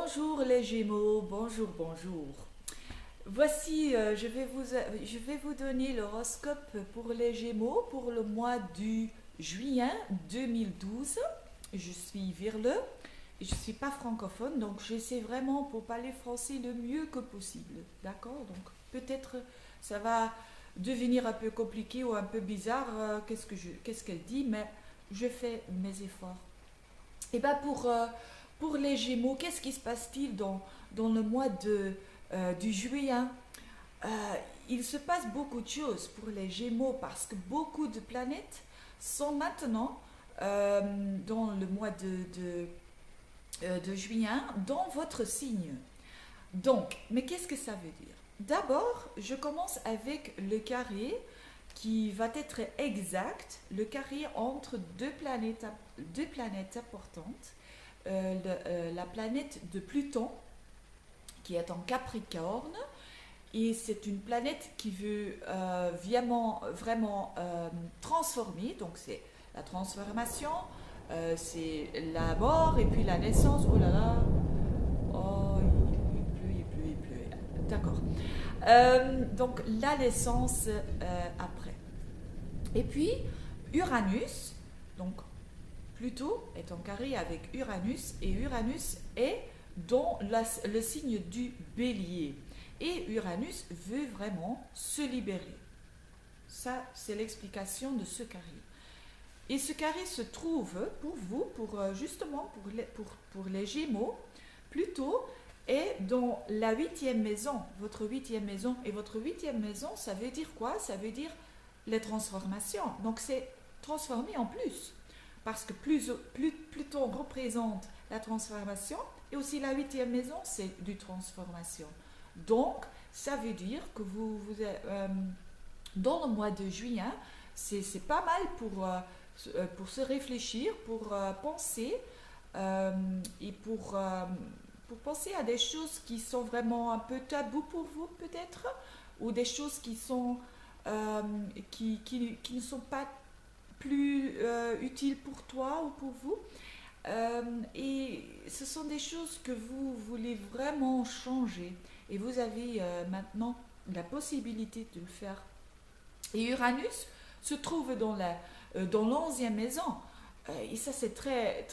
Bonjour les Gémeaux, bonjour, bonjour. Voici, je vais vous donner l'horoscope pour les Gémeaux pour le mois du juillet 2012. Je suis Virle et je ne suis pas francophone, donc j'essaie vraiment pour parler français le mieux que possible. D'accord? Donc peut-être ça va devenir un peu compliqué ou un peu bizarre, qu'est-ce qu'elle dit, mais je fais mes efforts. Et bien pour les Gémeaux, qu'est-ce qui se passe-t-il dans le mois du juillet? Euh, il se passe beaucoup de choses pour les Gémeaux parce que beaucoup de planètes sont maintenant dans le mois de juillet dans votre signe. Donc, mais qu'est-ce que ça veut dire? D'abord, je commence avec le carré qui va être exact, le carré entre deux planètes importantes. La planète de Pluton, qui est en Capricorne, et c'est une planète qui veut vraiment transformer, donc c'est la transformation, c'est la mort et puis la naissance. Oh là là, oh, il pleut. D'accord. Donc la naissance après. Et puis Uranus, donc Pluton est en carré avec Uranus et Uranus est dans le signe du Bélier. Et Uranus veut vraiment se libérer. Ça, c'est l'explication de ce carré. Et ce carré se trouve pour vous, justement pour les Gémeaux, Pluton est dans la huitième maison, votre huitième maison. Et votre huitième maison, ça veut dire quoi? Ça veut dire les transformations. Donc c'est transformé en plus. Parce que Pluton représente la transformation et aussi la huitième maison, c'est du transformation. Donc, ça veut dire que vous êtes, dans le mois de juillet, c'est pas mal pour se réfléchir, pour penser et pour penser à des choses qui sont vraiment un peu tabous pour vous peut-être, ou des choses qui ne sont pas plus utiles pour toi ou pour vous. Et ce sont des choses que vous voulez vraiment changer. Et vous avez maintenant la possibilité de le faire. Et Uranus se trouve dans l'onzième maison. Et ça, c'est très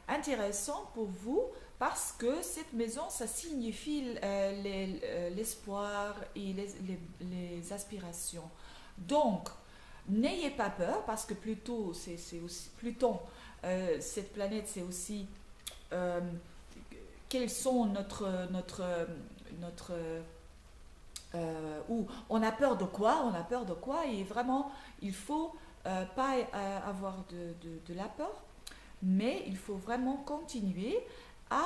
intéressant pour vous parce que cette maison, ça signifie l'espoir et les aspirations. Donc, n'ayez pas peur parce que Pluton, cette planète, c'est aussi euh, quels sont notre où on a peur de quoi, et vraiment il faut pas avoir de la peur, mais il faut vraiment continuer à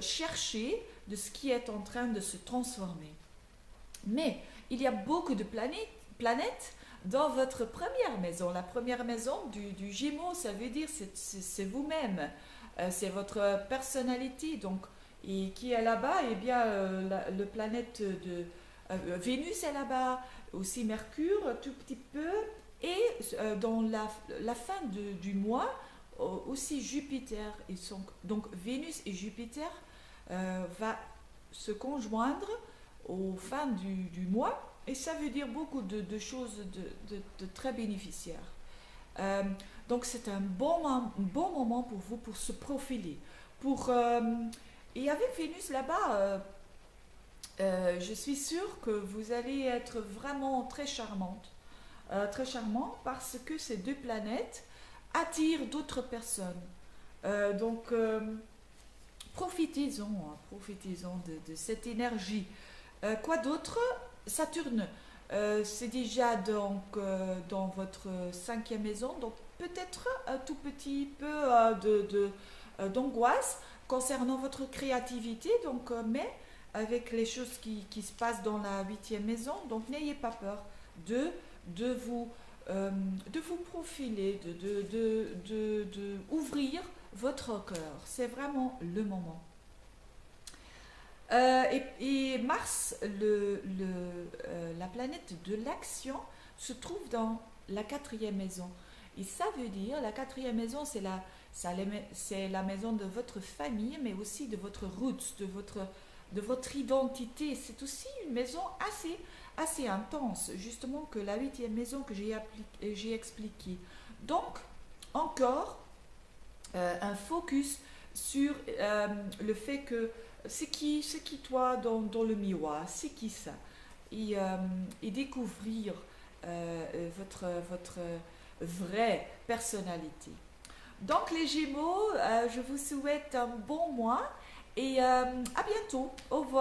chercher de ce qui est en train de se transformer. Mais il y a beaucoup de planètes dans votre première maison. La première maison du Gémeaux, ça veut dire c'est vous-même, c'est votre personnalité. Donc, et qui est là-bas? Eh bien, le planète de Vénus est là-bas, aussi Mercure, un tout petit peu. Et dans la fin du mois, aussi Jupiter. Donc, Vénus et Jupiter va se conjoindre au fin du mois. Et ça veut dire beaucoup de choses de très bénéficiaires. Euh, donc c'est un bon moment pour vous pour se profiler. Et avec Vénus là-bas, je suis sûre que vous allez être vraiment très charmante. Très charmant parce que ces deux planètes attirent d'autres personnes. Donc profitez-en, hein, profitez-en de cette énergie. Quoi d'autre? Saturne, c'est déjà donc dans votre cinquième maison, donc peut-être un tout petit peu d'angoisse concernant votre créativité, donc, mais avec les choses qui se passent dans la huitième maison, donc n'ayez pas peur de, de, vous, euh, de vous profiler, de ouvrir votre cœur. C'est vraiment le moment. Et Mars, la planète de l'action, se trouve dans la quatrième maison. Et ça veut dire, la quatrième maison, C'est la maison de votre famille, mais aussi de votre roots, de votre identité. C'est aussi une maison assez intense, justement que la huitième maison que j'ai expliqué. Donc, encore un focus sur le fait que c'est qui toi dans le miroir, c'est qui ça, et découvrir votre vraie personnalité. Donc les Gémeaux, je vous souhaite un bon mois et à bientôt. Au revoir.